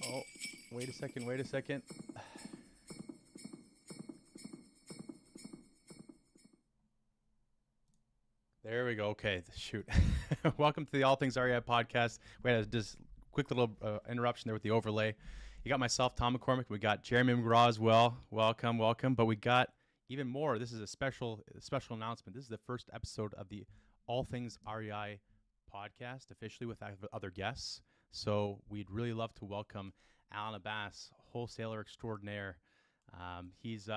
Oh, wait a second, wait a second. There we go. Okay, shoot. Welcome to the All Things REI podcast. We had this quick little interruption there with the overlay. You got myself, Tom McCormick. We got Jeremy McGraw as well. Welcome, welcome. But we got even more. This is a special announcement. This is the first episode of the All Things REI podcast, officially with other guests. So we'd really love to welcome Abbas, wholesaler extraordinaire. He's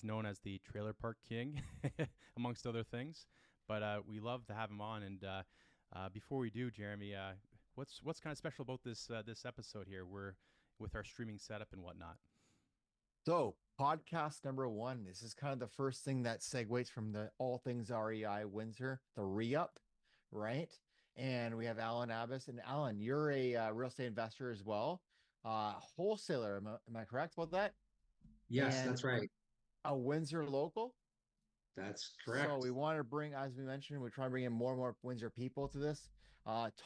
known as the Trailer Park King, amongst other things. But we love to have him on. And before we do, Jeremy, what's kind of special about this episode here? We're with our streaming setup and whatnot. So, podcast number one. This is kind of the first thing that segues from the All Things REI Windsor, the re-up, right? And we have Alan Abbas. And Alan, you're a real estate investor as well, wholesaler. Am I correct about that? Yes, And that's right. a Windsor local. That's So correct. we want to bring, as we mentioned, we're trying to bring in more and more Windsor people to this.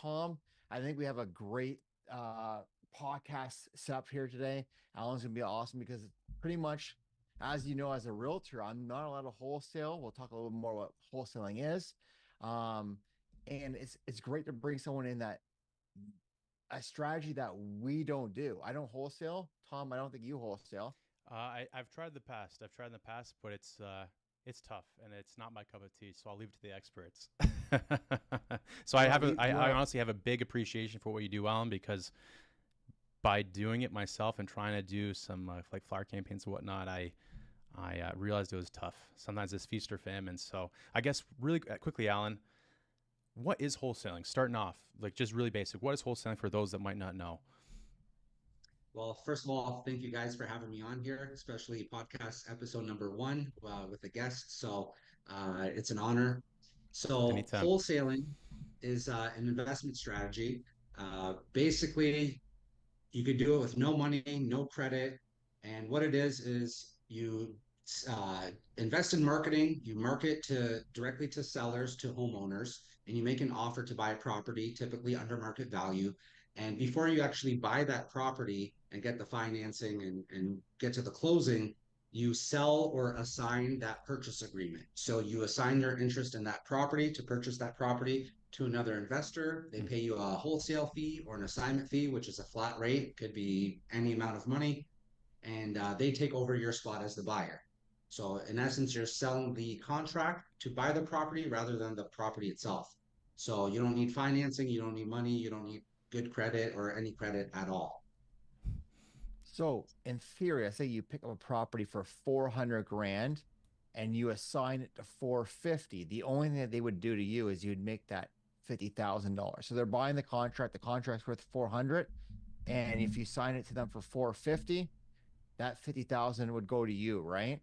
Tom, I think we have a great podcast set up here today. Alan's gonna be awesome because pretty much, as you know, as a realtor, I'm not allowed to wholesale. We'll talk a little more what wholesaling is. Um, and it's great to bring someone in that a strategy that we don't do. I don't wholesale. Tom, I don't think you wholesale. I've tried in the past. But it's tough and it's not my cup of tea. So I'll leave it to the experts. So Well, you, I honestly have a big appreciation for what you do, Alan, because by doing it myself and trying to do some like flower campaigns and whatnot, I realized it was tough. Sometimes it's feast or famine. So I guess really quickly, Alan, what is wholesaling? Starting off, like just really basic. What is wholesaling for those that might not know? Well, first of all, thank you guys for having me on here, especially podcast episode number one with a guest. So it's an honor. So Anytime. wholesaling is an investment strategy. Basically, you could do it with no money, no credit. And what it is you uh, invest in marketing, you market to directly to sellers, to homeowners, and you make an offer to buy a property, typically under market value. And before you actually buy that property and get the financing and get to the closing, you sell or assign that purchase agreement. So you assign your interest in that property to purchase that property to another investor. They pay you a wholesale fee or an assignment fee, which is a flat rate, could be any amount of money, and they take over your spot as the buyer. So in essence, you're selling the contract to buy the property rather than the property itself. So you don't need financing, you don't need money, you don't need good credit or any credit at all. So in theory, I say you pick up a property for 400 grand and you assign it to 450. The only thing that they would do to you is you'd make that $50,000. So they're buying the contract. The contract's worth 400. And if you sign it to them for 450, that 50,000 would go to you, right?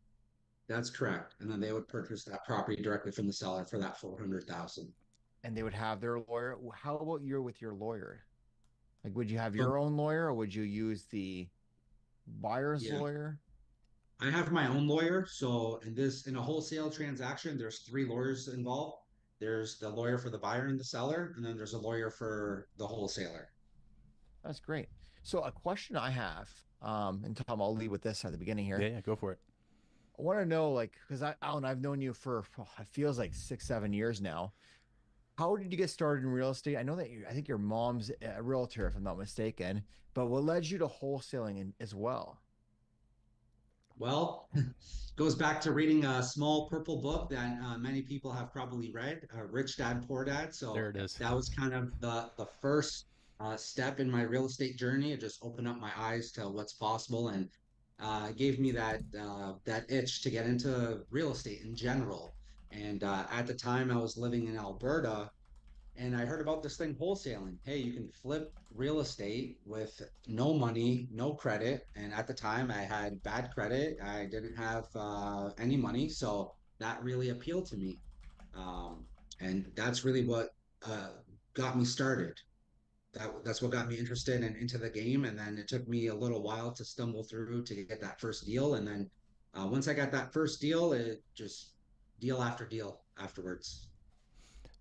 That's correct. And then they would purchase that property directly from the seller for that 400,000. And they would have their lawyer. How about you with your lawyer? Like, would you have So your own lawyer or would you use the buyer's yeah, lawyer? I have my own lawyer. So in a wholesale transaction, there's three lawyers involved. There's the lawyer for the buyer and the seller, and then there's a lawyer for the wholesaler. That's great. So a question I have, and Tom, I'll lead with this at the beginning Yeah, here. yeah, go for it. I want to know, like, because Alan, I've known you for it feels like 6, 7 years now. How did you get started in real estate? I know that I think your mom's a realtor, if I'm not mistaken, but what led you to wholesaling as well? Well, goes back to reading a small purple book that many people have probably read, Rich Dad Poor Dad. There So it is. that was kind of the first step in my real estate journey. It just opened up my eyes to what's possible and gave me that itch to get into real estate in general. And at the time, I was living in Alberta, and I heard about this thing wholesaling. Hey, you can flip real estate with no money, no credit. And at the time, I had bad credit. I didn't have any money, so that really appealed to me. Um, and that's really what uh, got me started. That's what got me interested and into the game. And then it took me a little while to stumble through to get that first deal. And then once I got that first deal, it just deal after deal afterwards.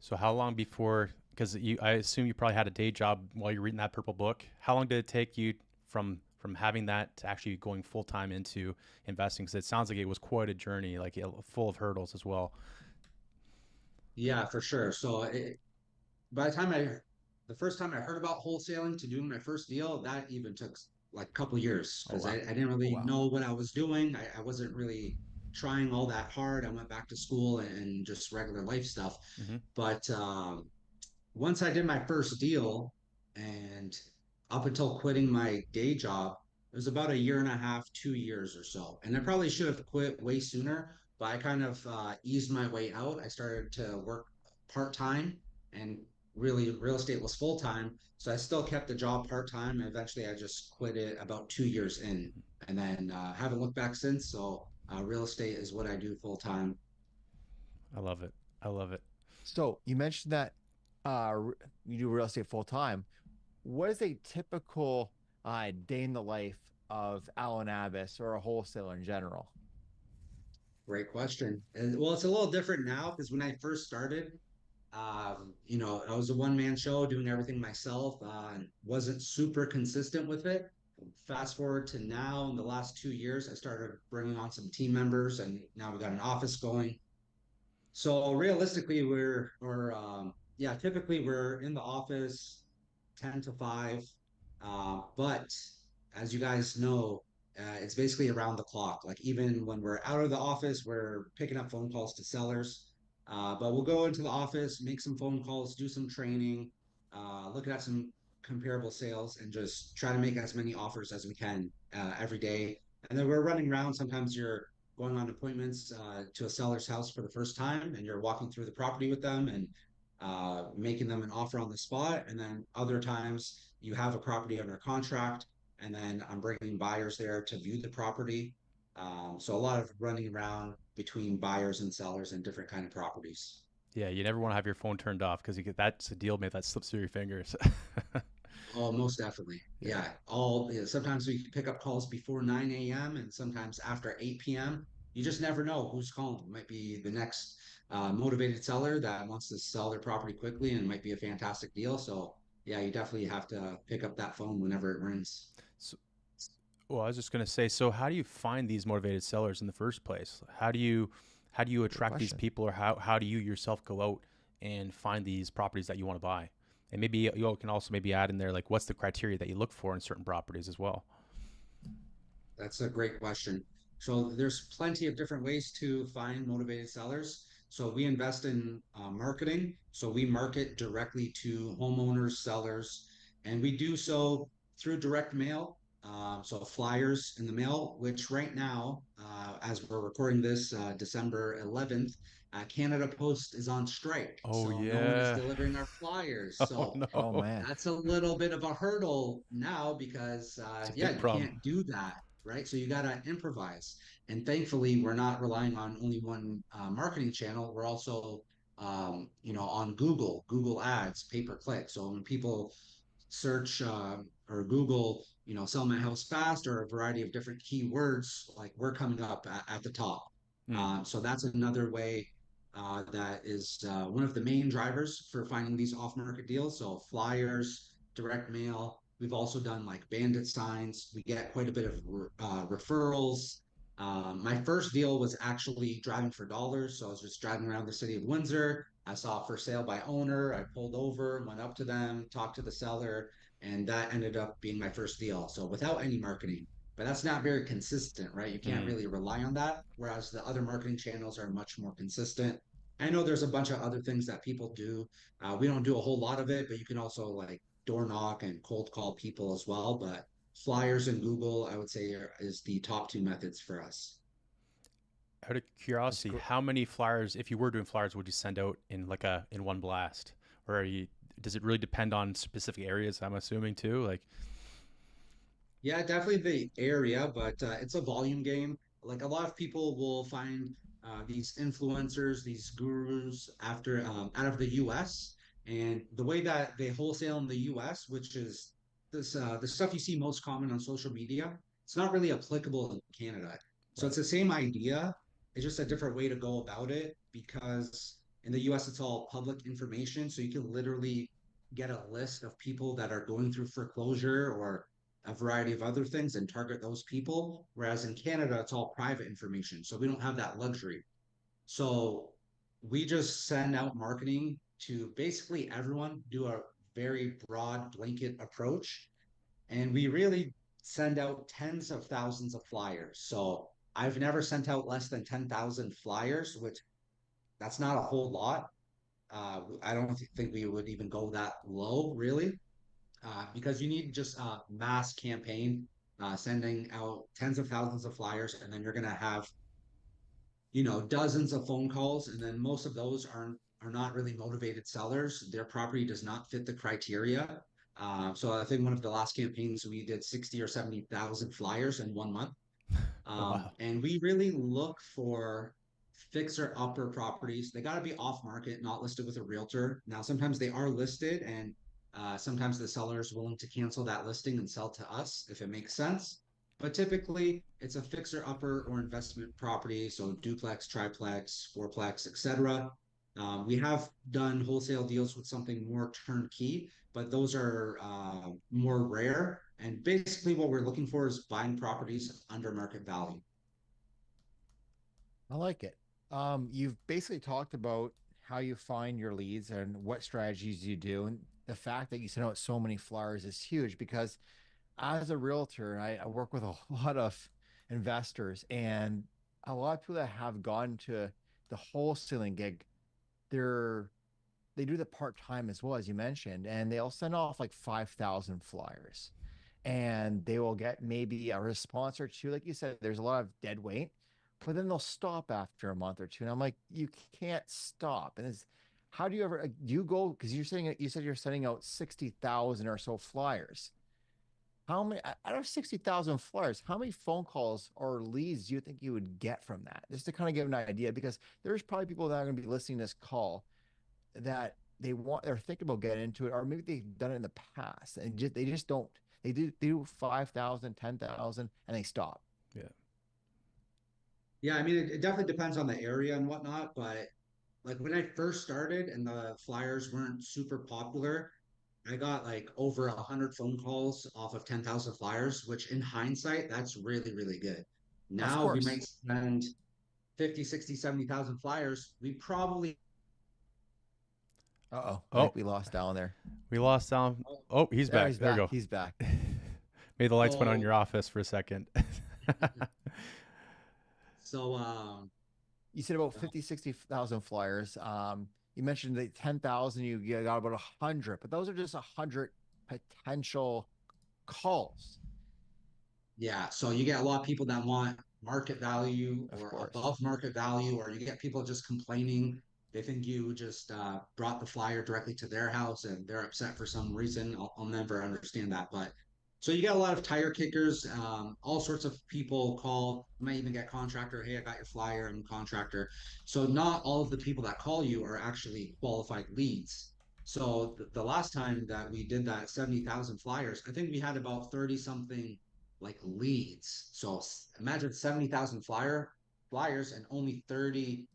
So how long before? because I assume you probably had a day job while you're reading that purple book. How long did it take you from having that to actually going full time into investing? Because it sounds like it was quite a journey, like full of hurdles as well. Yeah, for sure. So by the time the first time I heard about wholesaling to doing my first deal, that even took like a couple years Oh because wow. I didn't Oh really wow. know what I was doing. I wasn't really trying all that hard. I went back to school and just regular life stuff. Mm-hmm. But once I did my first deal and up until quitting my day job, it was about a year and a half, 2 years or so. And I probably should have quit way sooner, but I kind of eased my way out. I started to work part time, and really real estate was full time. So I still kept the job part time. And eventually I just quit it about 2 years in, and then haven't looked back since. So real estate is what I do full time. I love it. I love it. So you mentioned that you do real estate full time. What is a typical day in the life of Alan Abbas or a wholesaler in general? Great question. And well, it's a little different now because when I first started, I was a one man show doing everything myself, and wasn't super consistent with it. Fast forward to now, in the last 2 years, I started bringing on some team members, and now we got an office going. So realistically, yeah, typically we're in the office 10 to 5. But as you guys know, it's basically around the clock. Like even when we're out of the office, we're picking up phone calls to sellers. But we'll go into the office, make some phone calls, do some training, look at some comparable sales, and just try to make as many offers as we can every day. And then we're running around. Sometimes you're going on appointments to a seller's house for the first time, and you're walking through the property with them and making them an offer on the spot. And then other times you have a property under contract, and then I'm bringing buyers there to view the property. So a lot of running around between buyers and sellers and different kind of properties. Yeah, you never want to have your phone turned off because you get that's a deal mate that slips through your fingers. Oh, most definitely. Yeah. Yeah. Sometimes we pick up calls before 9 a.m. and sometimes after 8 p.m. You just never know who's calling. It might be the next motivated seller that wants to sell their property quickly, and it might be a fantastic deal. So yeah, you definitely have to pick up that phone whenever it rings. So, well, I was just gonna say, so how do you find these motivated sellers in the first place? How do you Good attract these question. people, or how do you yourself go out and find these properties that you want to buy? And maybe you all can also maybe add in there like what's the criteria that you look for in certain properties as well. That's a great question. So there's plenty of different ways to find motivated sellers. So we invest in marketing. So we market directly to homeowners, sellers, and we do so through direct mail. So flyers in the mail, which right now, as we're recording this, December 11th, Canada Post is on strike. Oh So no one is yeah. delivering our flyers. Oh So Oh no. man. that's a little bit of a hurdle now because It's a yeah, big you problem. can't do that, right? So you got to improvise. And thankfully, we're not relying on only one marketing channel. We're also on Google Ads, pay per click. So when people search or Google, sell my house fast or a variety of different keywords, like we're coming up at the top. Mm. So that's another way that is one of the main drivers for finding these off market deals. So flyers, direct mail. We've also done like bandit signs. We get quite a bit of referrals. My first deal was actually driving for dollars. So I was just driving around the city of Windsor. I saw for sale by owner. I pulled over, went up to them, talked to the seller, and that ended up being my first deal. So without any marketing, but that's not very consistent, right? You can't Mm. really rely on that. Whereas the other marketing channels are much more consistent. I know there's a bunch of other things that people do. We don't do a whole lot of it, but you can also like door knock and cold call people as well. But flyers and Google, I would say, is the top two methods for us. Out of That's curiosity, great. how many flyers, if you were doing flyers, would you send out in like a in one blast, or does it really depend on specific areas? I'm assuming too. Like, Yeah, definitely the area, but it's a volume game. Like a lot of people will find these influencers, these gurus after out of the US, and the way that they wholesale in the US, which is the stuff you see most common on social media, it's not really applicable in Canada. So it's right. the same idea. It's just a different way to go about it because in the US it's all public information, so you can literally get a list of people that are going through foreclosure or a variety of other things and target those people. Whereas in Canada, it's all private information. So we don't have that luxury. So we just send out marketing to basically everyone, do a very broad blanket approach. And we really send out tens of thousands of flyers. So I've never sent out less than 10,000 flyers, which that's not a whole lot. I don't think we would even go that low, really, because you need just a mass campaign, sending out tens of thousands of flyers, and then you're going to have dozens of phone calls, and then most of those are not really motivated sellers. Their property does not fit the criteria. So I think one of the last campaigns we did 60 or 70,000 flyers in 1 month. Wow. And we really look for fixer upper properties. They got to be off market, not listed with a realtor. Now, sometimes they are listed, and sometimes the seller is willing to cancel that listing and sell to us if it makes sense. But typically, it's a fixer upper or investment property, so duplex, triplex, fourplex, etc. We have done wholesale deals with something more turnkey, but those are more rare. And basically, what we're looking for is buying properties under market value. I like it. You've basically talked about how you find your leads and what strategies you do. And the fact that you send out so many flyers is huge because as a realtor, I work with a lot of investors and a lot of people that have gone to the wholesaling gig, they're they do the part-time as well, as you mentioned, and they'll send off like 5,000 flyers and they will get maybe a response or two. Like you said, there's a lot of dead weight, but then they'll stop after a month or two. And I'm like, you can't stop. And it's, how do you ever, do you go, because you said you're sending out 60,000 or so flyers. How many, out of 60,000 flyers, how many phone calls or leads do you think you would get from that? Just to kind of give an idea, because there's probably people that are going to be listening to this call that they're thinking about getting into it, or maybe they've done it in the past and they just don't. They do 5,000, 10,000, and they stop. Yeah. Yeah, I mean, it definitely depends on the area and whatnot, but like when I first started and the flyers weren't super popular, I got like over 100 phone calls off of 10,000 flyers, which in hindsight, that's really, really good. Of Now we course. might spend 50, 60, 70,000 flyers. We probably, Uh-oh, I Oh, think we lost down there. we lost sound. Oh, he's There, back. he's There we back. go. He's back. Maybe the lights went on in so, your office for a second. so, You said about 50, 60,000 flyers. You mentioned the 10,000, you got about 100, but those are just 100 potential calls. yeah, so you get a lot of people that want market value Of or course. above market value, or you get people just complaining. They think you just brought the flyer directly to their house and they're upset for some reason. I'll never understand that. But so you get a lot of tire kickers, all sorts of people call. You might even get contractor, hey, I got your flyer, I'm a contractor. So not all of the people that call you are actually qualified leads. So the last time that we did that 70,000 flyers, I think we had about 30 something like leads. So imagine 70,000 flyers and only 30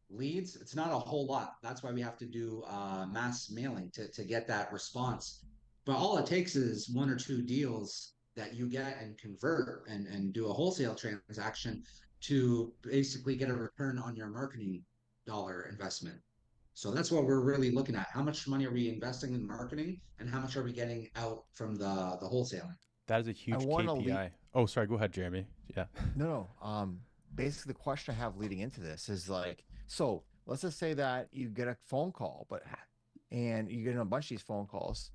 leads. It's not a whole lot. That's why we have to do mass mailing to get that response. But all it takes is one or two deals that you get and convert and do a wholesale transaction to basically get a return on your marketing dollar investment. So that's what we're really looking at. How much money are we investing in marketing and how much are we getting out from the wholesaling? That is a I huge want to lead. KPI. Oh, sorry. Go ahead, Jeremy. Yeah. No, no. Basically, the question I have leading into this is like, so let's just say that you get a phone call, and you get a bunch of these phone calls.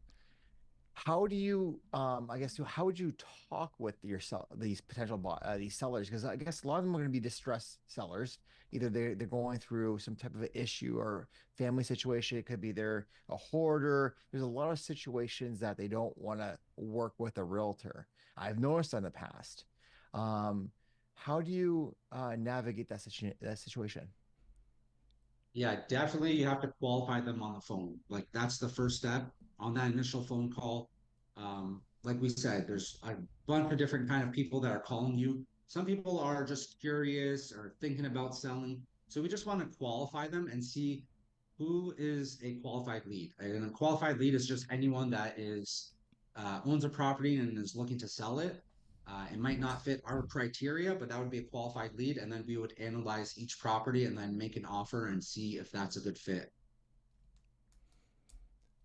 How do you, I guess, how would you talk with these potential these sellers? Because I guess a lot of them are going to be distressed sellers. Either they're going through some type of issue or family situation. It could be they're a hoarder. There's a lot of situations that they don't want to work with a realtor. I've noticed in the past. Um, how do you navigate that situation? Yeah, definitely you have to qualify them on the phone. Like that's the first step on that initial phone call. Like we said, there's a bunch of different kind of people that are calling you. Some people are just curious or thinking about selling. So we just want to qualify them and see who is a qualified lead? And a qualified lead is just anyone that is owns a property and is looking to sell it. It might not fit our criteria, but that would be a qualified lead. And then we would analyze each property and then make an offer and see if that's a good fit.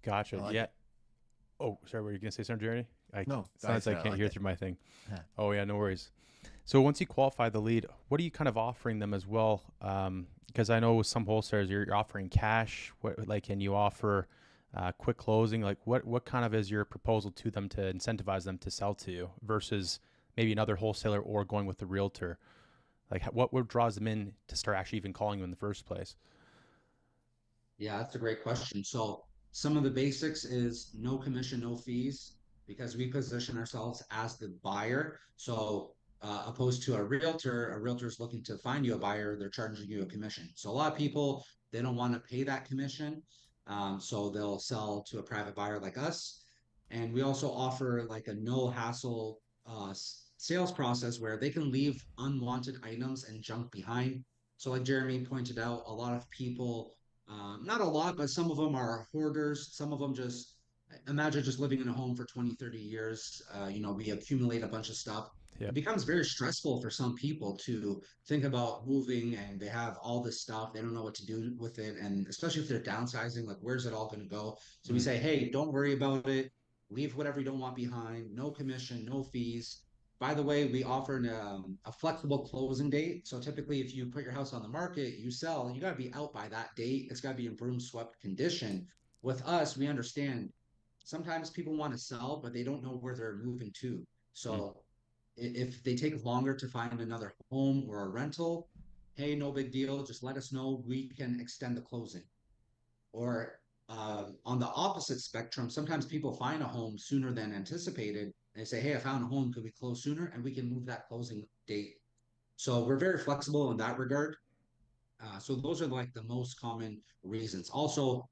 I Gotcha. like Yeah. it. Oh, sorry. Were you gonna say something, Jeremy? No, I Sometimes I said I can't like hear it. through my thing. Yeah. Oh yeah, no worries. So once you qualify the lead, what are you kind of offering them as well? Because I know with some wholesalers you're offering cash. What like can you offer quick closing? Like what kind of is your proposal to them to incentivize them to sell to you versus maybe another wholesaler or going with the realtor? Like what draws them in to start actually even calling you in the first place? Yeah, that's a great question. So some of the basics is no commission, no fees, because we position ourselves as the buyer. So opposed to a realtor is looking to find you a buyer, they're charging you a commission. So a lot of people, they don't want to pay that commission. So they'll sell to a private buyer like us. And we also offer like a no hassle sales process where they can leave unwanted items and junk behind. So like Jeremy pointed out, a lot of people not a lot, but some of them are hoarders. Some of them just imagine just living in a home for 20, 30 years. We accumulate a bunch of stuff. It Yep. becomes very stressful for some people to think about moving and they have all this stuff. They don't know what to do with it. And especially if they're downsizing, like, where's it all going to go? So we Mm, say, hey, don't worry about it. Leave whatever you don't want behind. No commission, no fees. By the way, we offer a flexible closing date. So typically, if you put your house on the market, you sell, you got to be out by that date. It's got to be in broom swept condition. With us, we understand sometimes people want to sell, but they don't know where they're moving to. mm. So if they take longer to find another home or a rental, hey, no big deal. Just let us know. We can extend the closing. Or on the opposite spectrum, sometimes people find a home sooner than anticipated. And they say, hey, I found a home. Could we close sooner? And we can move that closing date. So we're very flexible in that regard. So those are like the most common reasons. Also,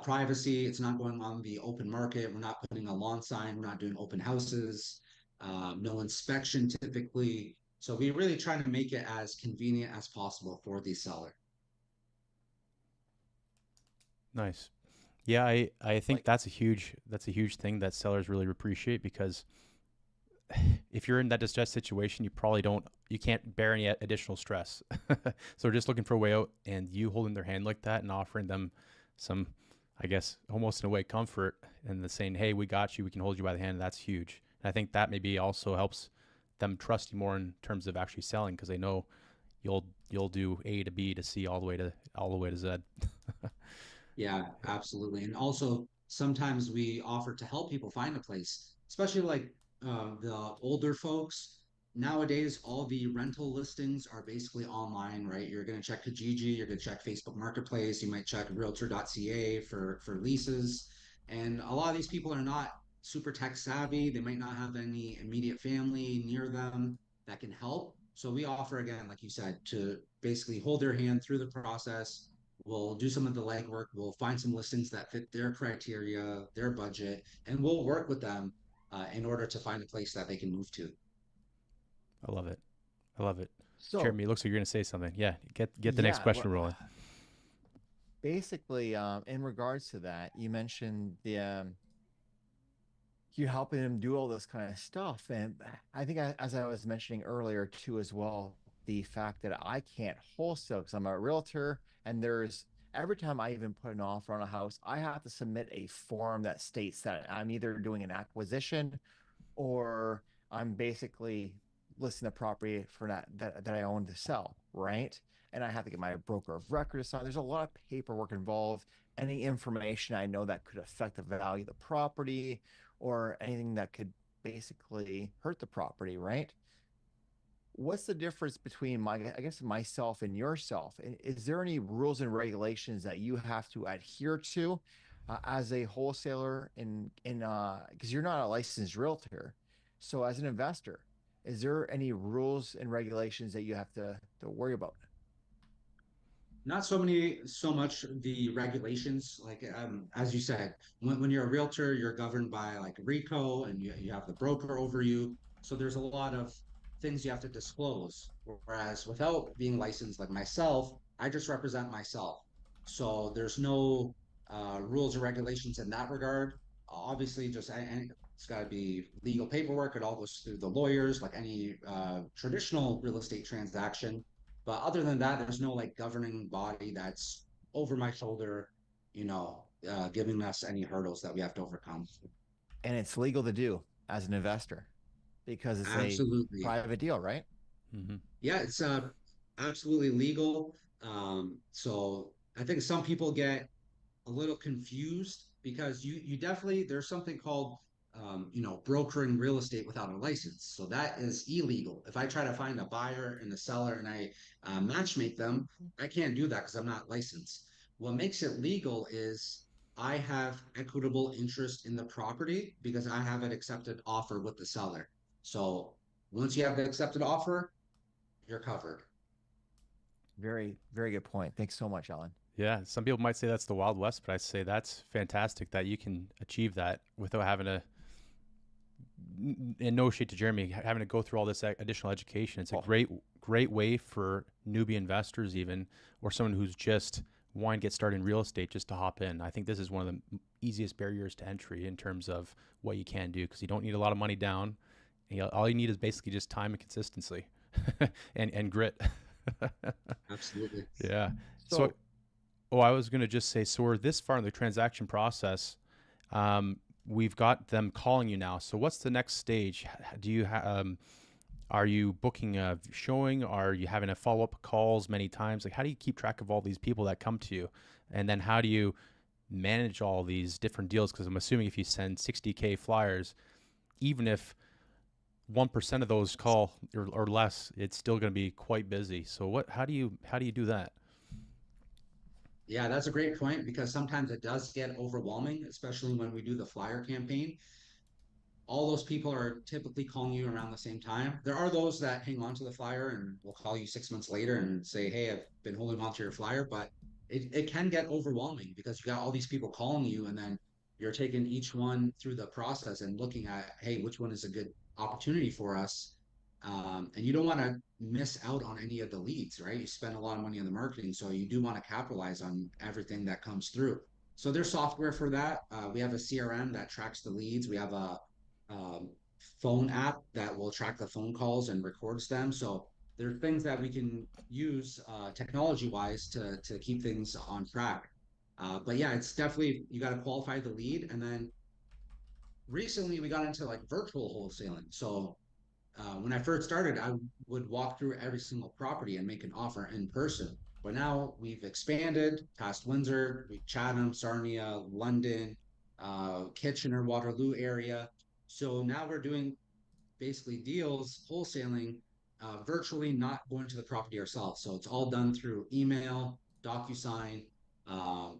privacy. It's not going on the open market. We're not putting a lawn sign. We're not doing open houses. No inspection typically. So we really try to make it as convenient as possible for the seller. Nice. Yeah, I think Like, that's a huge thing that sellers really appreciate because if you're in that distressed situation, you can't bear any additional stress. So they're just looking for a way out, and you holding their hand like that and offering them some, I guess, almost in a way, comfort and the saying, "Hey, we got you. We can hold you by the hand." That's huge. And I think that maybe also helps them trust you more in terms of actually selling because they know you'll do A to B to C all the way to Z. Yeah, absolutely. And also, sometimes we offer to help people find a place, especially like the older folks. Nowadays, all the rental listings are basically online, right? You're going to check Kijiji, you're going to check Facebook Marketplace, you might check realtor.ca for leases. And a lot of these people are not super tech savvy. They might not have any immediate family near them that can help. So we offer, again, like you said, to basically hold their hand through the process. We'll do some of the legwork. We'll find some listings that fit their criteria, their budget, and we'll work with them in order to find a place that they can move to. I love it. I love it. so Jeremy, it looks like you're gonna say something. Yeah, get the next yeah, question rolling. basically, in regards to that, you mentioned you helping them do all this kind of stuff, and I think as I was mentioning earlier too, as well, the fact that I can't wholesale because I'm a realtor, and there's every time I even put an offer on a house, I have to submit a form that states that I'm either doing an acquisition or I'm basically listing the property for that I own to sell, right? And I have to get my broker of record to sign. There's a lot of paperwork involved. Any information I know that could affect the value of the property or anything that could basically hurt the property, right? What's the difference between I guess myself and yourself? Is there any rules and regulations that you have to adhere to as a wholesaler in because you're not a licensed realtor, so as an investor, is there any rules and regulations that you have to worry about? Not so much the regulations. Like as you said, when you're a realtor, you're governed by like RICO, and you have the broker over you. So there's a lot of things you have to disclose. Whereas without being licensed, like myself, I just represent myself. So there's no rules or regulations in that regard. Obviously, just it's got to be legal paperwork. It all goes through the lawyers, like any traditional real estate transaction. But other than that, there's no like governing body that's over my shoulder, giving us any hurdles that we have to overcome. And it's legal to do as an investor because it's a Absolutely. private deal, right? Mm-hmm. Yeah, it's absolutely legal. So I think some people get a little confused because you definitely there's something called brokering real estate without a license. So that is illegal. If I try to find a buyer and a seller and I match make them, I can't do that because I'm not licensed. What makes it legal is I have equitable interest in the property because I have an accepted offer with the seller. So once you have the accepted offer, you're covered. Very, very good point. Thanks so much, Alan. Yeah, some people might say that's the Wild West, but I say that's fantastic that you can achieve that without having to, and no shade to Jeremy, having to go through all this additional education. It's a great way for newbie investors, even, or someone who's just wanting to get started in real estate, just to hop in. I think this is one of the easiest barriers to entry in terms of what you can do, because you don't need a lot of money down. All you need is basically just time and consistency and grit. Absolutely. Yeah. So, I was going to just say, so we're this far in the transaction process. We've got them calling you now. So what's the next stage? Do you are you booking a showing? Are you having a follow-up calls many times? Like, how do you keep track of all these people that come to you? And then how do you manage all these different deals? Because I'm assuming if you send 60K flyers, even if 1% of those call or less, it's still going to be quite busy. So how do you do that? Yeah, that's a great point because sometimes it does get overwhelming, especially when we do the flyer campaign. All those people are typically calling you around the same time. There are those that hang on to the flyer and will call you 6 months later and say, "Hey, I've been holding on to your flyer," but it can get overwhelming because you got all these people calling you and then you're taking each one through the process and looking at, hey, which one is a good opportunity for us? And you don't want to miss out on any of the leads, right? You spend a lot of money on the marketing, so you do want to capitalize on everything that comes through. So there's software for that. We have a CRM that tracks the leads. We have a um, phone app that will track the phone calls and records them. So there are things that we can use technology wise to keep things on track. But yeah, it's definitely you got to qualify the lead, and then recently we got into like virtual wholesaling. So when I first started, I would walk through every single property and make an offer in person. But now we've expanded past Windsor, Chatham, Sarnia, London, Kitchener, Waterloo area. So now we're doing basically deals, wholesaling, virtually not going to the property ourselves. So it's all done through email, DocuSign,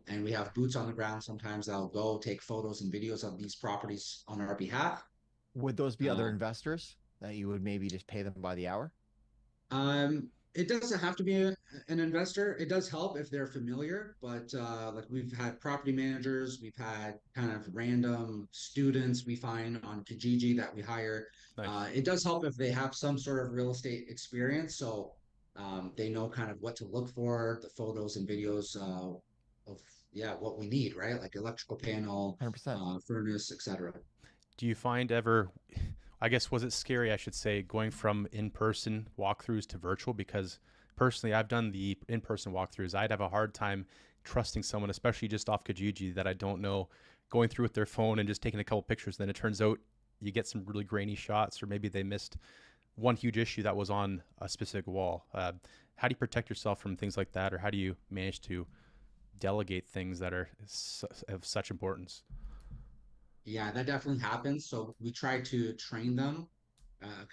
and we have boots on the ground sometimes that'll go take photos and videos of these properties on our behalf. Would those be other Uh, investors that you would maybe just pay them by the hour? it doesn't have to be an investor. It does help if they're familiar, but like we've had property managers, we've had kind of random students we find on Kijiji that we hire. Nice. It does help if they have some sort of real estate experience, so they know kind of what to look for, the photos and videos of yeah what we need, right? Like electrical panel, 100%. furnace, etc. Do you find ever, I guess, was it scary, I should say, going from in-person walkthroughs to virtual? Because personally, I've done the in-person walkthroughs. I'd have a hard time trusting someone, especially just off Kijiji, that I don't know, going through with their phone and just taking a couple pictures. Then it turns out you get some really grainy shots, or maybe they missed one huge issue that was on a specific wall. How do you protect yourself from things like that, or how do you manage to delegate things that are of such importance? Yeah, that definitely happens. So we try to train them,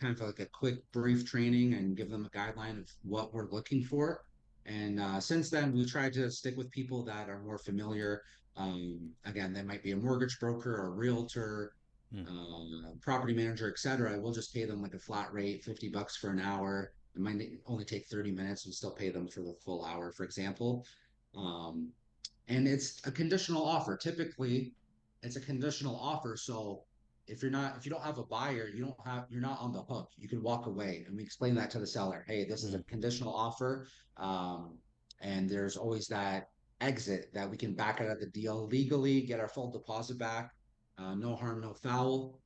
kind of like a quick, brief training and give them a guideline of what we're looking for. And since then, we try to stick with people that are more familiar. Again, they might be a mortgage broker or a realtor, Hmm. property manager, etc. We'll just pay them like a flat rate, $50 for an hour. It might only take 30 minutes and still pay them for the full hour, for example. Um, and it's a conditional offer. Typically, it's a conditional offer. So if you don't have a buyer, you're not on the hook. You can walk away. And we explain that to the seller. Hey, this is a Hmm. conditional offer. And there's always that. exit that we can back out of the deal legally, get our full deposit back, no harm, no foul.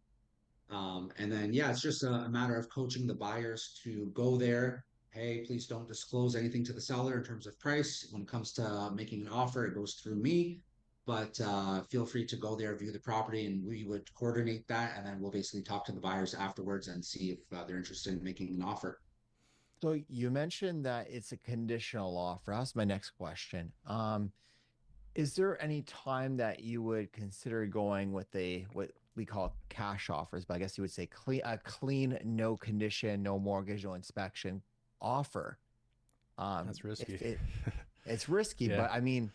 And then, yeah, it's just a matter of coaching the buyers to go there. Hey, please don't disclose anything to the seller in terms of price. When it comes to making an offer, it goes through me. But feel free to go there, view the property, and we would coordinate that. And then we'll basically talk to the buyers afterwards and see if they're interested in making an offer. So you mentioned that it's a conditional offer. That's my next question. Is there any time that you would consider going with a what we call cash offers, but I guess you would say clean, no condition, no mortgage, no inspection offer? That's risky. If it's risky, Yeah. but I mean,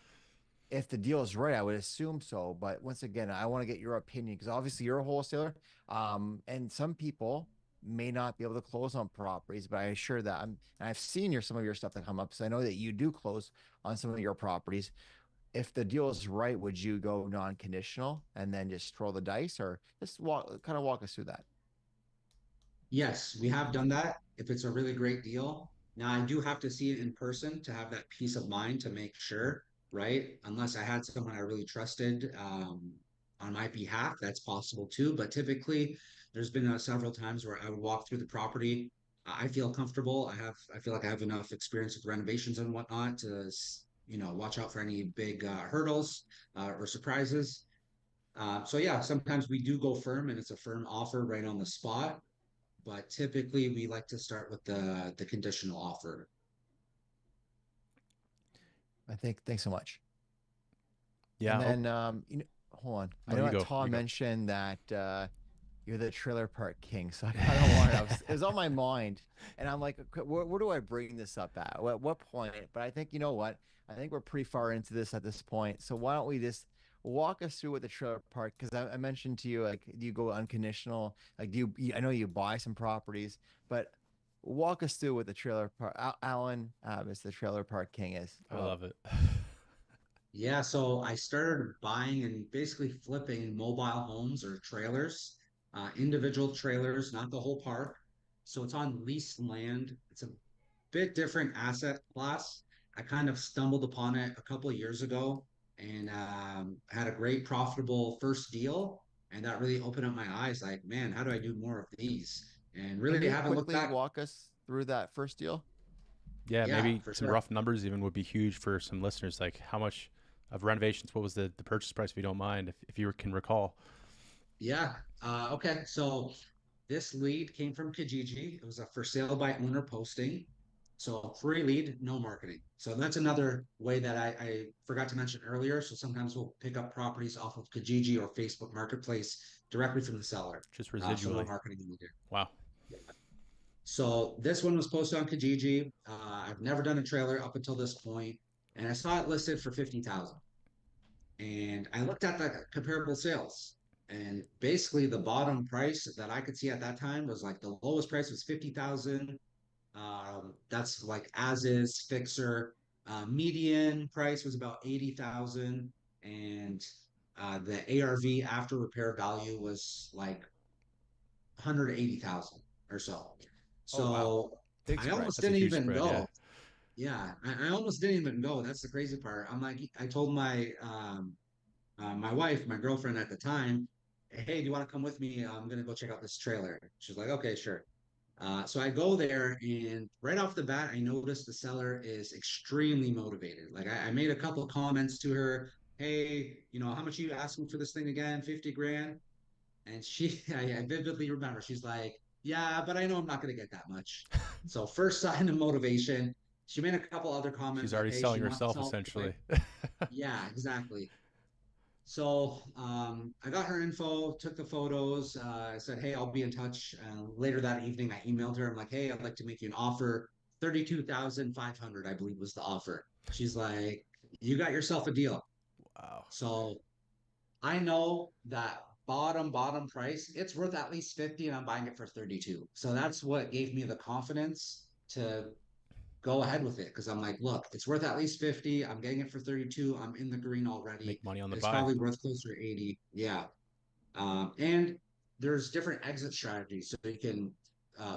if the deal is right, I would assume so. But once again, I want to get your opinion because obviously you're a wholesaler, and some people may not be able to close on properties, but I assure that I've seen some of your stuff that come up, so I know that you do close on some of your properties. If the deal is right, would you go non-conditional and then just roll the dice, or just walk us through that? Yes, we have done that if it's a really great deal. Now, I do have to see it in person to have that peace of mind to make sure, right? Unless I had someone I really trusted on my behalf, that's possible too. But typically, there's been several times where I would walk through the property. I feel comfortable. I feel like I have enough experience with renovations and whatnot to, watch out for any big hurdles or surprises. So yeah, sometimes we do go firm and it's a firm offer right on the spot, but typically we like to start with the conditional offer. I think. Thanks so much. Yeah. And then, hold on. I No, know you that go. Tom You go. mentioned that you're the trailer park king, so I kind of wanted. It was on my mind, and I'm like, okay, where do I bring this up at? What point? But I think you know what? I think we're pretty far into this at this point. So why don't we just walk us through what the trailer park? Because I mentioned to you, like, do you go unconditional? Like, I know you buy some properties, but walk us through what the trailer park. Alan, is the trailer park king is. I love it. Yeah, so I started buying and basically flipping mobile homes or trailers, individual trailers, not the whole park. So it's on leased land. It's a bit different asset class. I kind of stumbled upon it a couple of years ago and had a great profitable first deal. And that really opened up my eyes like, man, how do I do more of these? And Can really you haven't looked quickly back. walk us through that first deal? Yeah, Yeah, maybe for some sure. rough numbers even would be huge for some listeners. Like how much of renovations? What was the purchase price, if you don't mind, if you can recall? Yeah. Okay. So this lead came from Kijiji. It was a for sale by owner posting. So free lead, no marketing. So that's another way that I forgot to mention earlier. So sometimes we'll pick up properties off of Kijiji or Facebook Marketplace directly from the seller. Just So no residually. marketing needed. Wow. Yeah. So this one was posted on Kijiji. I've never done a trailer up until this point, and I saw it listed for 50,000. And I looked at the comparable sales, and basically the bottom price that I could see at that time was like the lowest price was 50,000. That's like as is fixer. Median price was about 80,000, and the ARV after repair value was like 180,000 or so. Oh wow. So Big I spread. almost That's a didn't huge even spread. Yeah. go. Yeah, I almost didn't even go. That's the crazy part. I'm like, I told my wife, my girlfriend at the time, hey, do you want to come with me? I'm gonna go check out this trailer. She's like, okay, sure. So I go there, and right off the bat, I noticed the seller is extremely motivated. Like I made a couple of comments to her. Hey, how much are you asking for this thing again? 50 grand. And I vividly remember, she's like, yeah, but I know I'm not going to get that much. So first sign of motivation. She made a couple other She's comments like, already hey, she selling wants to herself sell quick. essentially. Yeah, exactly. So I got her info, took the photos. I said, hey, I'll be in touch. Later that evening, I emailed her. I'm like, hey, I'd like to make you an offer. 32,500, I believe, was the offer. She's like, you got yourself a deal. Wow. So I know that bottom price, it's worth at least 50 and I'm buying it for 32. So that's what gave me the confidence to go ahead with it because I'm like, look, it's worth at least 50. I'm getting it for 32. I'm in the green already. Make money on the It's buy. probably worth closer to 80. Yeah. And there's different exit strategies. So you can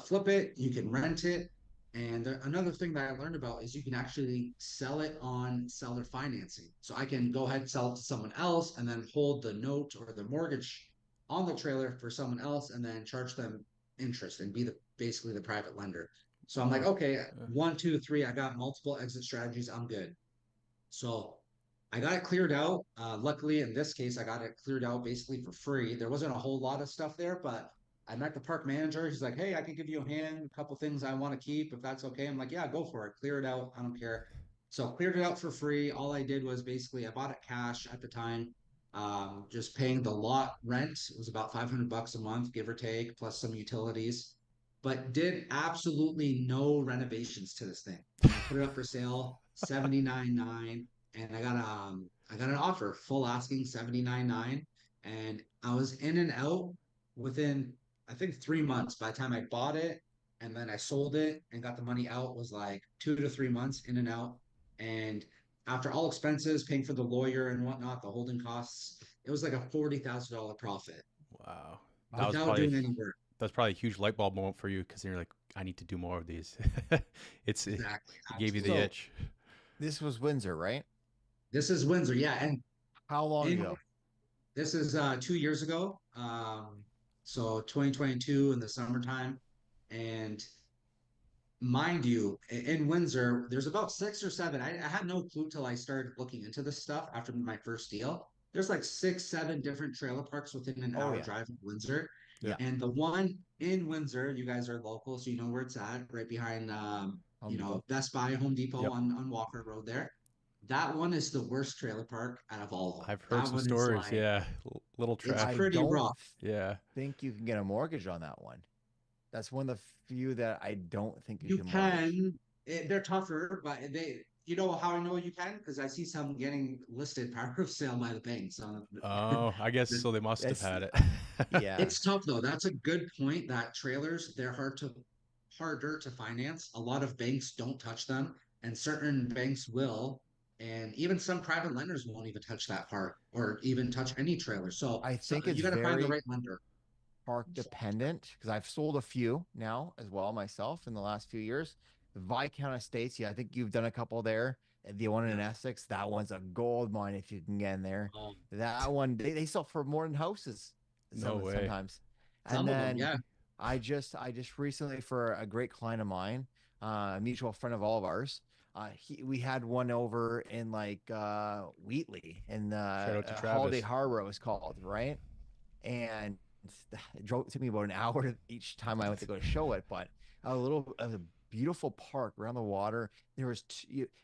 flip it, you can rent it. And another thing that I learned about is you can actually sell it on seller financing. So I can go ahead and sell it to someone else and then hold the note or the mortgage on the trailer for someone else and then charge them interest and be basically the private lender. So I'm like, okay, one, two, three, I got multiple exit strategies. I'm good. So I got it cleared out. Luckily, in this case, I got it cleared out basically for free. There wasn't a whole lot of stuff there, but I met the park manager. He's like, "Hey, I can give you a hand. A couple things I want to keep, if that's okay." I'm like, "Yeah, go for it. Clear it out. I don't care." So cleared it out for free. All I did was basically I bought it cash at the time, just paying the lot rent. It was about $500 a month, give or take, plus some utilities. But did absolutely no renovations to this thing. And I put it up for sale, 79.9, and I got an offer, full asking 79.9, and I was in and out within I think 3 months. By the time I bought it and then I sold it and got the money out was like 2 to 3 months in and out. And after all expenses, paying for the lawyer and whatnot, the holding costs, it was like a $40,000 profit Wow. That was without probably doing any work. that's probably a huge light bulb moment for you because you're like, I need to do more of these. It Exactly. gave you the So itch. this was Windsor, right? This is Windsor, yeah, and How long in ago? this is 2 years ago, so 2022 in the summertime, and mind you, in Windsor, there's about six or seven. I had no clue till I started looking into this stuff after my first deal. There's like six, seven different trailer parks within an Oh hour yeah, drive of Windsor. Yeah. yeah. And the one in Windsor, you guys are local, so you know where it's at, right behind Home Depot. Best Buy, Home Depot Yep. on Walker Road there. That one is the worst trailer park out of all of them. I've heard That some one is stories. like Yeah. Little it's traffic. I pretty don't rough. Yeah. think you can get a mortgage on that one. That's one of the few that I don't think you You can mortgage. can. They're tougher, but they. You know how I know you can because I see some getting listed power of sale by the bank. So Oh, I guess so. They must have It's had it. yeah. it's tough though. That's a good point. That trailers they're harder to finance. A lot of banks don't touch them, and certain banks will, and even some private lenders won't even touch that part or even touch any trailer. I So think it's you got to find the very right lender. park dependent because I've sold a few now as well myself in the last few years. The Viscount Estates, yeah, I think you've done a couple there. The one in Yeah. Essex, that one's a gold mine if you can get in there. Um, That one they sell for more than houses No way. sometimes. And some of them, then yeah. I just recently for a great client of mine, a mutual friend of all of ours, we had one over in like Wheatley in Shout out to Holiday Travis. Harbor it was called, right? And it took me about an hour each time I went to go show it, but a beautiful park around the water. There was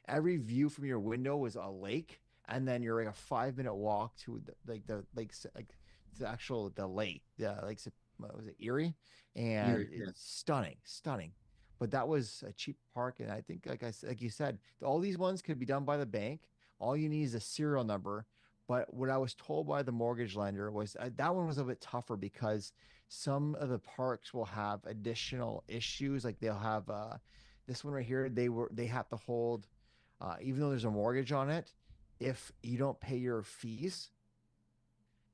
every view from your window was a lake, and then you're like a 5 minute walk to the lakes, like the actual the lake, the lakes. What was it, Erie? And Yeah. it's stunning, stunning. But that was a cheap park, and I think, like you said, all these ones could be done by the bank. All you need is a serial number, but what I was told by the mortgage lender was that one was a bit tougher because some of the parks will have additional issues. Like they'll have this one right here. They have to hold, even though there's a mortgage on it, if you don't pay your fees,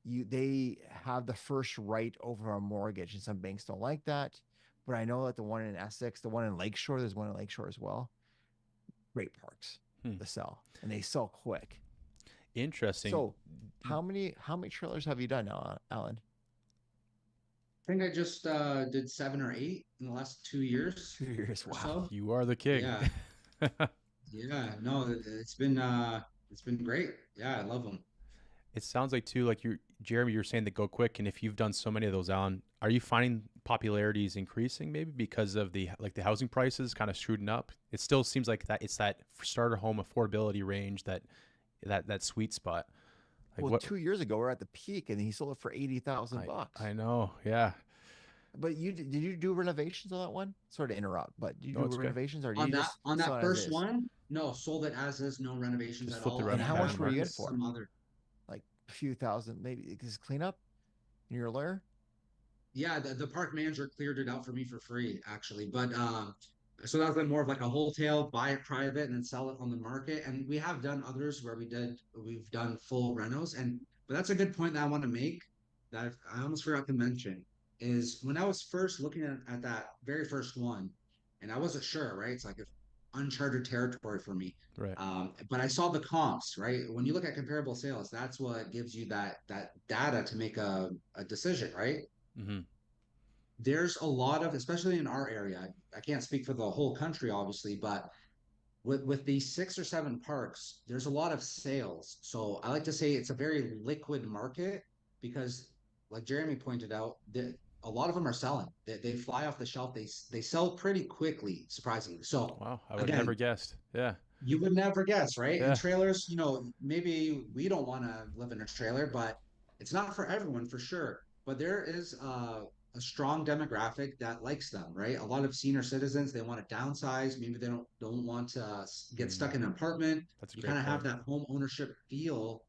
they have the first right over a mortgage, and some banks don't like that. But I know that the one in Essex, the one in Lakeshore, there's one in Lakeshore as well. Great parks Hmm. to sell, and they sell quick. Interesting. So, how many trailers have you done now, Alan? I think I just did 7 or 8 in the last 2 years 2 years. or Wow. so. You are the king. Yeah, yeah. No, it's been great. Yeah, I love them. It sounds like too, like Jeremy, you're saying that go quick, and if you've done so many of those, Alan, are you finding popularity is increasing maybe because of the housing prices kind of shooting up? It still seems like that it's that starter home affordability range that sweet spot. Like Well, what 2 years ago, we're at the peak, and he sold it for 80,000 bucks. I know, yeah. But did you do renovations on that one? Sorry to interrupt, but did you No, do it's okay. renovations, or do On you that just on sell that it as first is? one, no, sold it as is, no renovations Just at flip the all. rent And how back much on were you in market. for? Some other. Like a few thousand, maybe. Because cleanup in your lair. Yeah, the park manager cleared it out for me for free, actually. But so that was like more of like a wholesale, buy it private and then sell it on the market. And we have done others where we've done full renos. And but that's a good point that I want to make that I almost forgot to mention is when I was first looking at that very first one, and I wasn't sure, right? It's like if uncharted territory for me. Right. But I saw the comps, right? When you look at comparable sales, that's what gives you that data to make a decision, right? Mm-hmm. There's a lot of, especially in our area, I can't speak for the whole country, obviously, but with these 6 or 7 parks, there's a lot of sales. So I like to say it's a very liquid market because, like Jeremy pointed out, a lot of them are selling. They fly off the shelf. They sell pretty quickly, surprisingly. So Wow, I would have never again, guessed. Yeah. you would never guess, right? And Yeah. trailers, maybe we don't want to live in a trailer, but it's not for everyone for sure. But there is a strong demographic that likes them, right? A lot of senior citizens, they want to downsize. Maybe they don't want to get Mm, stuck in an apartment. that's a You kind great of have point. that home ownership feel,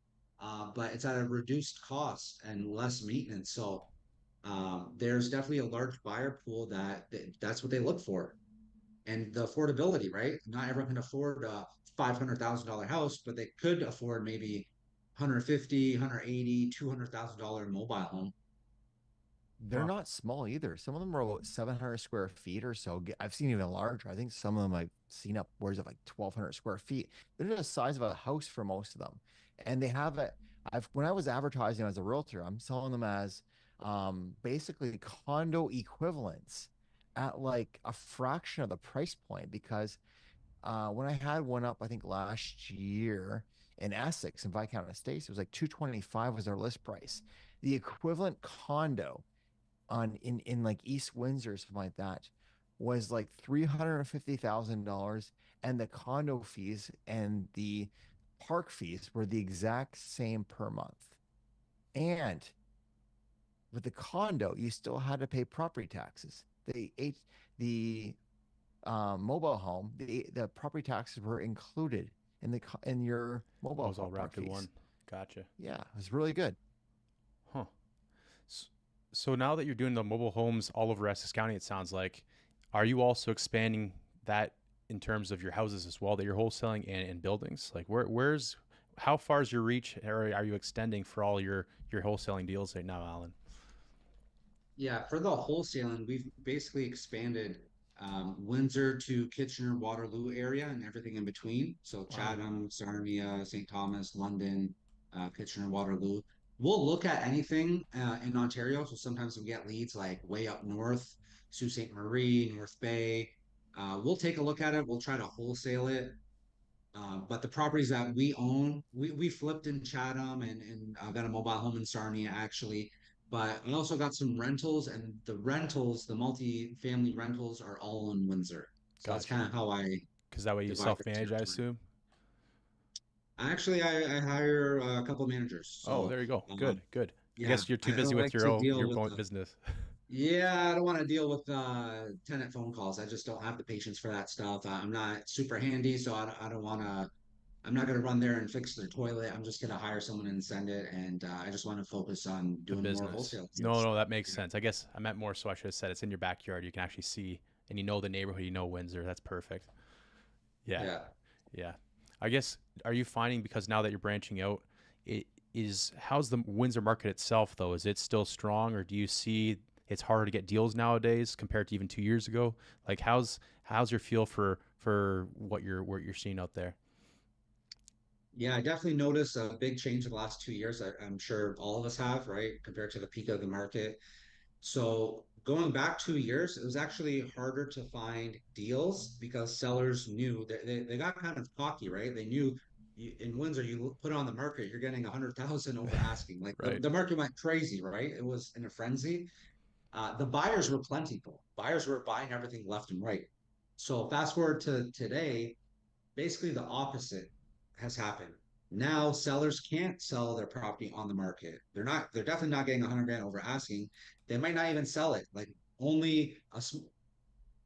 but it's at a reduced cost and less maintenance. So there's definitely a large buyer pool that's what they look for, and the affordability, right? Not everyone can afford a $500,000 house, but they could afford maybe 150, 180, $200,000 mobile home. They're Huh. not small either. Some of them are about 700 square feet or so. I've seen even larger. I think some of them I've seen upwards of like 1,200 square feet. They're the size of a house for most of them. And they have it. When I was advertising as a realtor, I'm selling them as basically condo equivalents at like a fraction of the price point because when I had one up, I think last year in Essex in Viscount Estates, it was like 225 was their list price. The equivalent condo on in like East Windsor or something like that was like $350,000, and the condo fees and the park fees were the exact same per month. And with the condo, you still had to pay property taxes. The mobile home, the property taxes were included in in your I mobile was all park wrapped in fees. one. Gotcha. Yeah, it was really good. Huh. S- So now that you're doing the mobile homes all over Essex County, it sounds like, are you also expanding that in terms of your houses as well that you're wholesaling and buildings? Like how far is your reach, or are you extending for all your wholesaling deals right now, Alan? Yeah, for the wholesaling, we've basically expanded Windsor to Kitchener, Waterloo area and everything in between. So Wow. Chatham, Sarnia, St. Thomas, London, Kitchener, Waterloo. We'll look at anything in Ontario. So sometimes we get leads like way up north, Sault Ste. Marie, North Bay. We'll take a look at it. We'll try to wholesale it. But the properties that we own, we flipped in Chatham and got a mobile home in Sarnia actually. But I also got some rentals, and the rentals, the multi-family rentals, are all in Windsor. So that's Gotcha. kind of how I Because that way you divide the self-manage, I territory. assume. Actually, I hire a couple of managers. Oh, So there you go. um, Good, good. I yeah, guess you're too I busy don't with like your to own deal your with own the business. yeah, I don't want to deal with tenant phone calls. I just don't have the patience for that stuff. I'm not super handy, so I don't want to. I'm not going to run there and fix their toilet. I'm just going to hire someone and send it. And I just want to focus on The doing more business. wholesale No, deals. no, that makes Yeah. sense. I guess I meant more so I should have said it's in your backyard. You can actually see and you know the neighborhood, you know Windsor. That's perfect. Yeah. Yeah. Yeah. I guess are you finding because now that you're branching out, it how's the Windsor market itself though? Is it still strong or do you see it's harder to get deals nowadays compared to even 2 years ago? Like how's your feel for what you're seeing out there? Yeah, I definitely noticed a big change in the last 2 years. I'm sure all of us have, right? Compared to the peak of the market. So going back 2 years, it was actually harder to find deals because sellers knew they got kind of cocky, right? They knew in Windsor, you put on the market, you're getting 100,000 over asking. Like Right. the market went crazy, right? It was in a frenzy. The buyers were plentiful. Buyers were buying everything left and right. So fast forward to today, basically the opposite has happened. Now sellers can't sell their property on the market. They're definitely not getting 100 grand over asking. They might not even sell it. Like only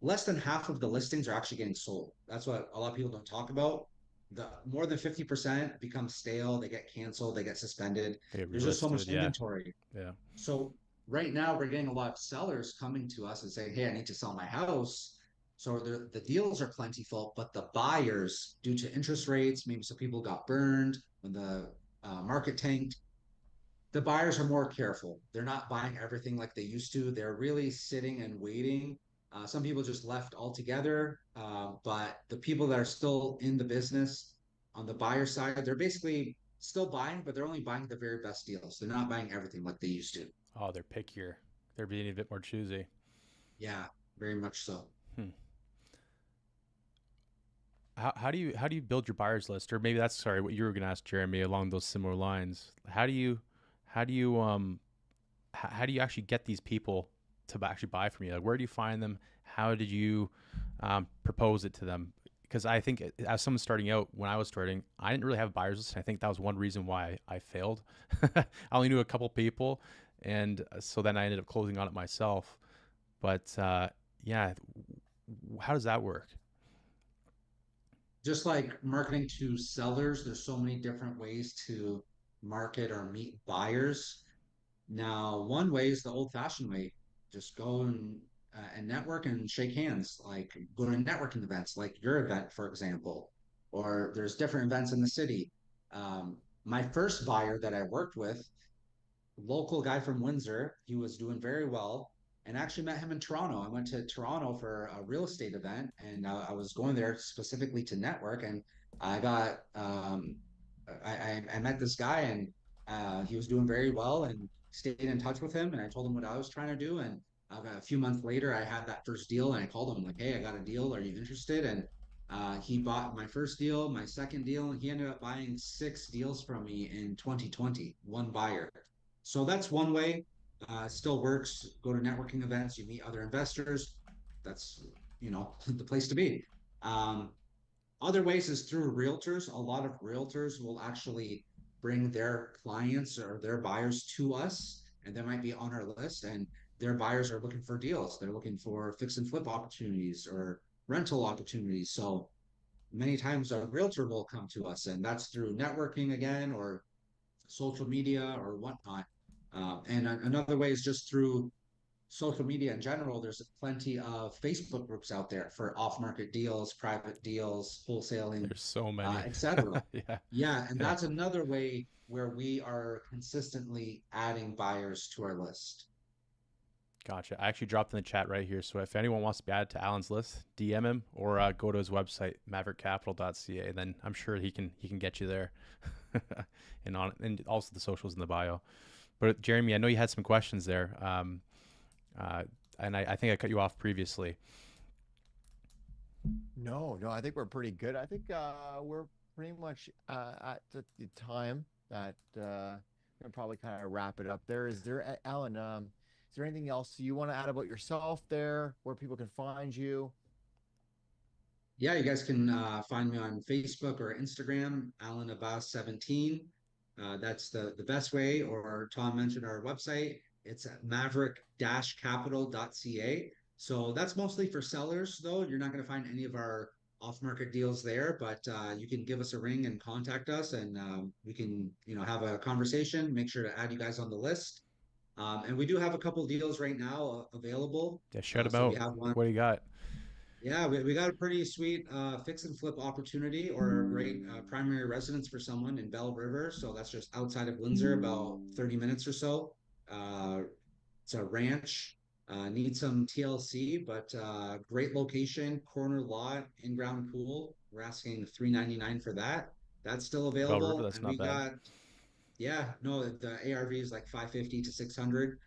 less than half of the listings are actually getting sold. That's what a lot of people don't talk about. The more than 50% become stale, they get canceled, they get suspended. They get There's just so relisted. much Yeah. inventory. Yeah. So right now we're getting a lot of sellers coming to us and saying, "Hey, I need to sell my house." So the deals are plentiful, but the buyers, due to interest rates, maybe some people got burned when the market tanked. The buyers are more careful. They're not buying everything like they used to. They're really sitting and waiting Some people just left altogether. But the people that are still in the business on the buyer side, they're basically still buying, but they're only buying the very best deals. They're not buying everything like they used to. Oh, they're pickier. They're being a bit more choosy. Yeah, very much so. Hmm. How do you build your buyers list? Or maybe that's sorry, what you were going to ask Jeremy along those similar lines. How do you how do you actually get these people to actually buy from you? Like, where do you find them? How did you propose it to them? Because I think as someone starting out, when I was starting, I didn't really have a buyers list. I think that was one reason why I failed. I only knew a couple people, and so then I ended up closing on it myself. But yeah, how does that work? Just like marketing to sellers, there's so many different ways to market or meet buyers. Now, one way is the old-fashioned way. Just go and network and shake hands. Like go to networking events, like your event, for example, or there's different events in the city. My first buyer that I worked with, local guy from Windsor. He was doing very well, and actually met him in Toronto. I went to Toronto for a real estate event, and I was going there specifically to network. And I got I met this guy, and he was doing very well, and stayed in touch with him. And I told him what I was trying to do, and a few months later, I had that first deal, and I called him like, "Hey, I got a deal. Are you interested?" And he bought my first deal, my second deal, and he ended up buying 6 deals from me in 2020, one buyer. So that's one way. Still works. Go to networking events, you meet other investors. That's, the place to be. Um, Other ways is through realtors. A lot of realtors will actually bring their clients or their buyers to us, and they might be on our list. And their buyers are looking for deals. They're looking for fix and flip opportunities or rental opportunities. So many times a realtor will come to us, and that's through networking again, or social media or whatnot. And another way is just through social media in general. There's plenty of Facebook groups out there for off-market deals, private deals, wholesaling, There's so many. etc. Yeah, Yeah, and yeah. that's another way where we are consistently adding buyers to our list. Gotcha. I actually dropped in the chat right here. So if anyone wants to be added to Alan's list, DM him or go to his website, maverickcapital.ca. Then I'm sure he can get you there, and also the socials in the bio. But Jeremy, I know you had some questions there, uh, and I think I cut you off previously. No, no, I think we're pretty good. I think we're pretty much at the time that we'll probably kind of wrap it up there. Is there, Alan, is there anything else you want to add about yourself there, where people can find you? Yeah, you guys can find me on Facebook or Instagram, Alan Abbas 17. That's the best way. Or Tom mentioned our website. It's at maverick-capital.ca. So that's mostly for sellers, though. You're not going to find any of our off-market deals there, but you can give us a ring and contact us, and we can, have a conversation. Make sure to add you guys on the list. And we do have a couple deals right now available. Yeah, shout him So we out. have one. What do you got? Yeah, we got a pretty sweet fix and flip opportunity, or a great primary residence for someone in Bell River. So that's just outside of Windsor, about 30 minutes or so. Uh, it's a ranch, needs some TLC, but great location, corner lot, in-ground pool. We're asking $399 for that. That's still Bell River, available. that's And not we bad. got, yeah, no, the ARV is like 550 to 600.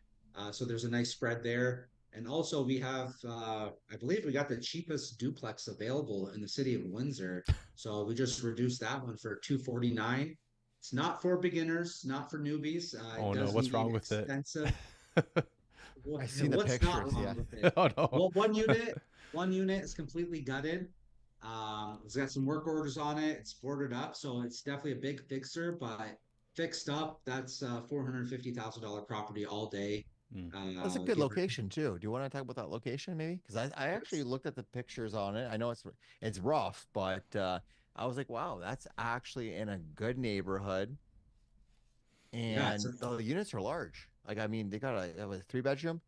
So there's a nice spread there. And also we have, I believe we got the cheapest duplex available in the city of Windsor. So we just reduced that one for 249. It's not for beginners, not for newbies. It Oh no, does what's need wrong with it? extensive. I seen the What's not pictures. wrong Yeah. with it? Oh no. Well, one unit is completely gutted. It's got some work orders on it. It's boarded up, so it's definitely a big fixer. But fixed up, that's a $450,000 property all day. Mm. That's a good Give or location too. Do you want to talk about that location maybe? Because I actually yes. looked at the pictures on it. I know it's rough, but I was like, wow, that's actually in a good neighborhood, Yeah, it's and a the units are large. Like, I mean, they got a 3 bedroom,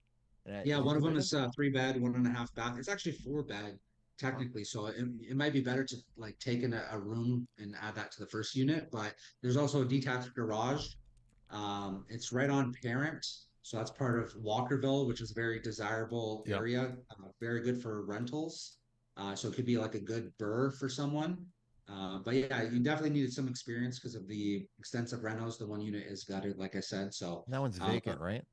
and yeah. is it One two of them bedroom? is 3 bed, 1.5 bath. It's actually 4 bed Wow. technically, so it might be better to like take in a room and add that to the first unit. But there's also a detached garage. It's right on Parent. So that's part of Walkerville, which is a very desirable Yep. area, very good for rentals. So it could be like a good burr for someone. But yeah, you definitely needed some experience because of the extensive renos. The one unit is gutted, like I said. So That one's vacant, right?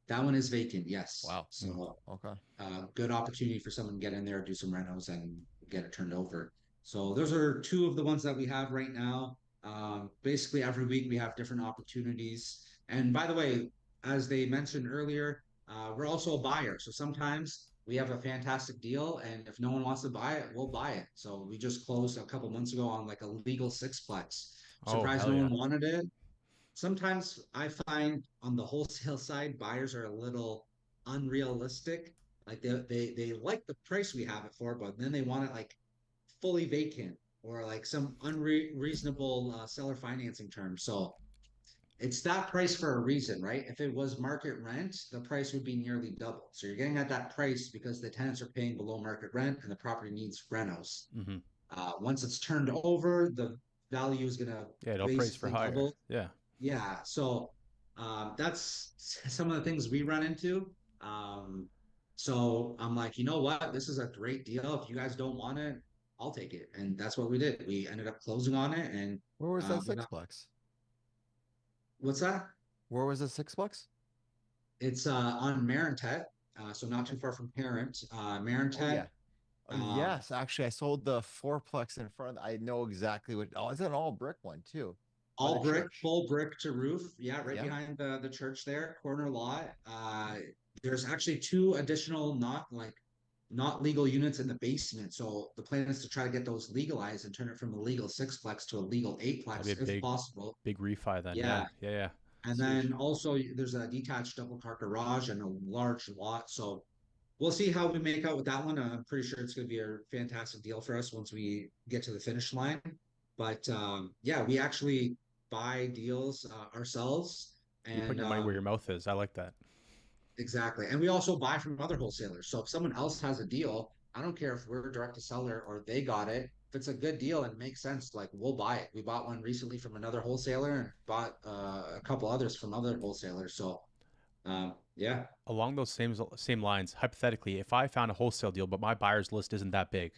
that one is vacant, yes. Wow. Mm. So Okay. good opportunity for someone to get in there, do some renos, and get it turned over. So those are two of the ones that we have right now. Basically, every week we have different opportunities. And by the way, as they mentioned earlier, we're also a buyer. So sometimes we have a fantastic deal, and if no one wants to buy it, we'll buy it. So we just closed a couple months ago on like a legal sixplex. Oh, Surprised hell no yeah. one wanted it. Sometimes I find on the wholesale side, buyers are a little unrealistic. Like they like the price we have it for, but then they want it like fully vacant or like some unreasonable seller financing terms. So it's that price for a reason, right? If it was market rent, the price would be nearly double. So you're getting at that price because the tenants are paying below market rent and the property needs renos. Mm-hmm. Once it's turned over, the value is going to Yeah, it'll praise for basically higher. double. Yeah. Yeah, so that's some of the things we run into. Um, so I'm like, you know what? This is a great deal. If you guys don't want it, I'll take it. And that's what we did. We ended up closing on it. And Where was that we got, sixplex? what's that? Where was the sixplex? It's on Marintet, so not too far from Parent. Oh yeah. Marintet, Oh, um, yes, actually, I sold the fourplex in front. I know exactly what. Oh, it's an all brick one too, by the all brick, church. full brick to roof. Yeah, right Yeah. behind the church there, corner lot. There's actually two additional not legal units in the basement. So the plan is to try to get those legalized and turn it from a legal sixplex to a legal That'd be a eightplex if big, possible. big refi then. Yeah. Yeah. Yeah. Yeah. And It's huge. then also there's a detached double car garage and a large lot. So we'll see how we make out with that one. I'm pretty sure it's going to be a fantastic deal for us once we get to the finish line. But yeah, we actually buy deals ourselves, You're putting and your money where your mouth is. I like that. exactly. And we also buy from other wholesalers. So if someone else has a deal, I don't care if we're direct to seller or they got it. If it's a good deal and makes sense, like we'll buy it. We bought one recently from another wholesaler and bought a couple others from other wholesalers. So yeah. Along those same lines, hypothetically, if I found a wholesale deal, but my buyer's list isn't that big,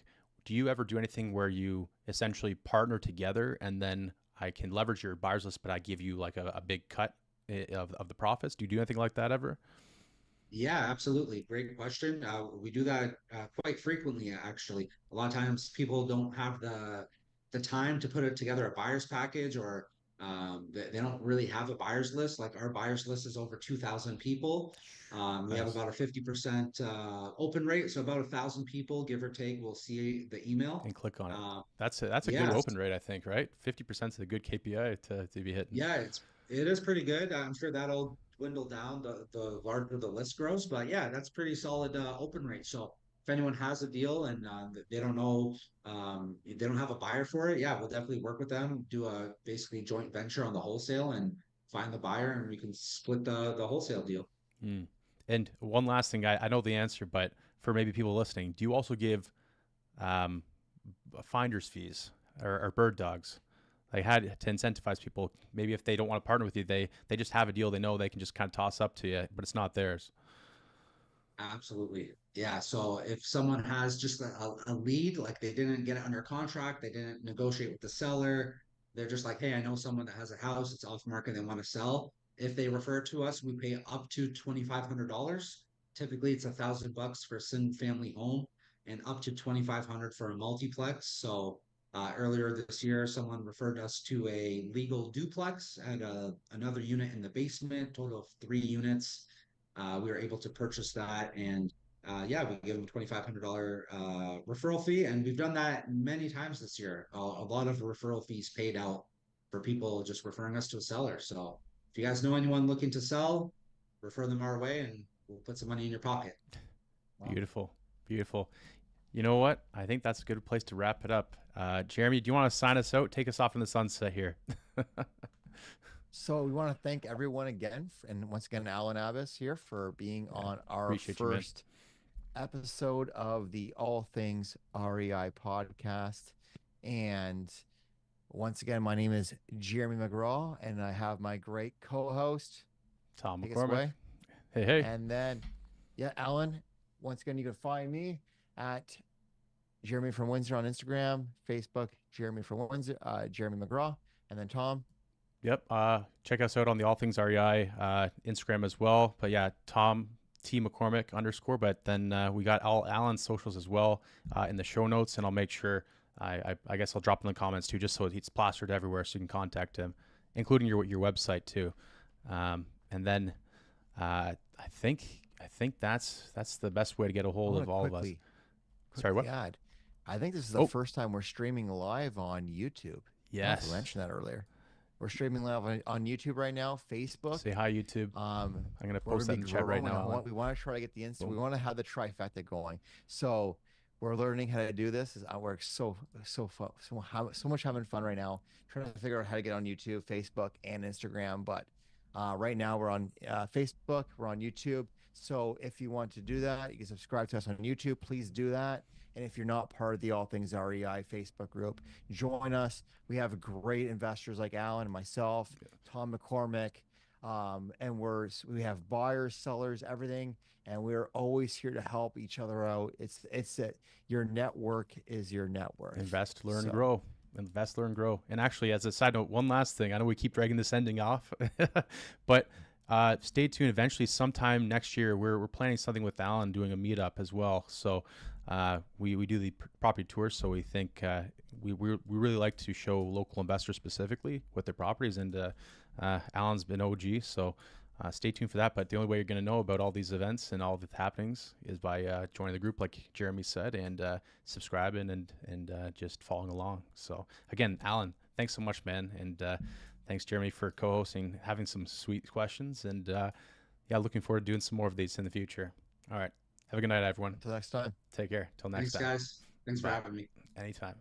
do you ever do anything where you essentially partner together and then I can leverage your buyer's list, but I give you like a big cut of the profits? Do you do anything like that ever? Yeah, absolutely. Great question. We do that quite frequently, actually. A lot of times people don't have the time to put it together a buyer's package or they don't really have a buyer's list. Like our buyer's list is over 2,000 people. We have Nice. about a 50% open rate. So about 1,000 people, give or take, will see the email. And click on it. Uh, That's a good yes, open rate, I think, right? 50% is a good KPI to be hitting. yeah, it is pretty good. I'm sure that'll dwindle down the larger the list grows, but yeah, that's pretty solid open rate. So if anyone has a deal and they don't know they don't have a buyer for it, yeah, we'll definitely work with them, do a basically joint venture on the wholesale and find the buyer and we can split the wholesale deal. Mm. And one last thing, I know the answer, but for maybe people listening, do you also give um, finder's fees or bird dogs? They had to incentivize people. Maybe if they don't want to partner with you, they just have a deal they know they can just kind of toss up to you, but it's not theirs. Absolutely. Yeah. So if someone has just a lead, like they didn't get it under contract, they didn't negotiate with the seller, they're just like, hey, I know someone that has a house, it's off market, they want to sell. If they refer to us, we pay up to $2,500. Typically, it's $1,000 for a single family home and up to 2,500 for a multiplex. So earlier this year, someone referred us to a legal duplex and another unit in the basement, total of 3 units. We were able to purchase that and yeah, we give them $2,500 referral fee, and we've done that many times this year. A lot of referral fees paid out for people just referring us to a seller. So if you guys know anyone looking to sell, refer them our way, and we'll put some money in your pocket. Wow. Beautiful, beautiful. You know what? I think that's a good place to wrap it up. Jeremy, do you want to sign us out? Take us off in the sunset here. So we want to thank everyone again, and once again, Alan Abbas here for being Yeah, on our appreciate you, man. first episode of the All Things REI podcast. And once again, my name is Jeremy McGraw, and I have my great co-host. Tom Take us McCormick. away. Hey, hey. And then, yeah, Alan, once again, you can find me at Jeremy from Windsor on Instagram, Facebook, Jeremy from Windsor, Jeremy McGraw. And then Tom. Yep. Check us out on the All Things REI Instagram as well. But yeah, Tom T McCormick _ But then we got all Alan's socials as well in the show notes, and I'll make sure I guess I'll drop in the comments too, just so it's plastered everywhere, so you can contact him, including your website too. And then I think that's the best way to get a hold of all of us. Sorry, what? Add. I think this is the first time we're streaming live on YouTube. Yes. I mentioned that earlier. We're streaming live on YouTube right now, Facebook. Say hi, YouTube. I'm gonna post that in the chat right now. We want to try to get the Insta. We want to have the trifecta going. So we're learning how to do this. We're so much having fun right now, trying to figure out how to get on YouTube, Facebook, and Instagram. But right now we're on Facebook, we're on YouTube. So if you want to do that, you can subscribe to us on YouTube. Please do that. And if you're not part of the All Things REI Facebook group, join us. We have great investors like Alan and myself, Tom McCormick, and we have buyers, sellers, everything. And we're always here to help each other out. It's that your network is your net worth. Invest, learn, grow. Invest, learn, grow. And actually, as a side note, one last thing. I know we keep dragging this ending off, but stay tuned. Eventually, sometime next year, we're planning something with Alan, doing a meetup as well. So we do the property tours. So we think we really like to show local investors specifically with their properties. And Alan's been OG, so stay tuned for that. But the only way you're going to know about all these events and all the happenings is by joining the group, like Jeremy said, and subscribing and just following along. So again, Alan, thanks so much, man. And thanks, Jeremy, for co-hosting, having some sweet questions. And yeah, looking forward to doing some more of these in the future. All right. Have a good night, everyone. Until next time. Take care. Till next time. Thanks, guys. Thanks for having me. Anytime.